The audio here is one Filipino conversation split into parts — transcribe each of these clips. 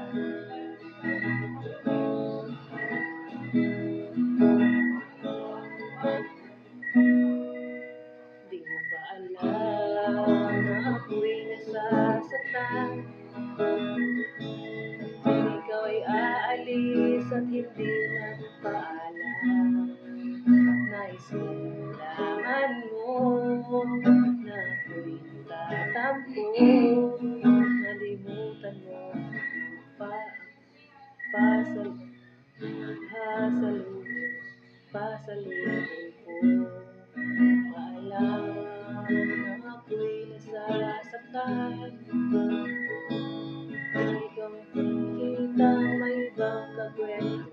Di mo ba alam na ako'y nasasaktan? Ikaw ay aalis at hindi nagpaalam. Nais kong malaman mo na ako'y tatampo. Nalimutan mo pa, pasal, pasalubong, pasalubong ko. Alam na ako'y nasasaktan. Ikaw kitang may ibang kakwentuhan.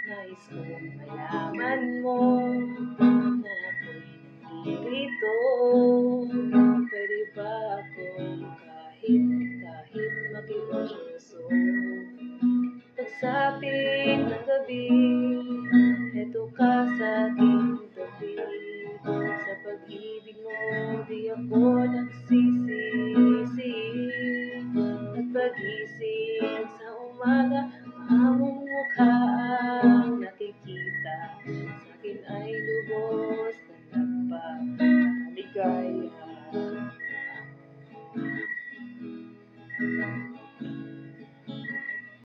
Nais kong malaman mo na ako'y nandito. Pwede ba akong kahit makiuso? Pagsapit ng gabi, eto ka sa aking tabi. Sa pag-ibig mo, di ako nagsisisi. At pag-ising sa umaga, maamong mukha ang nakikita. Sa'kin ay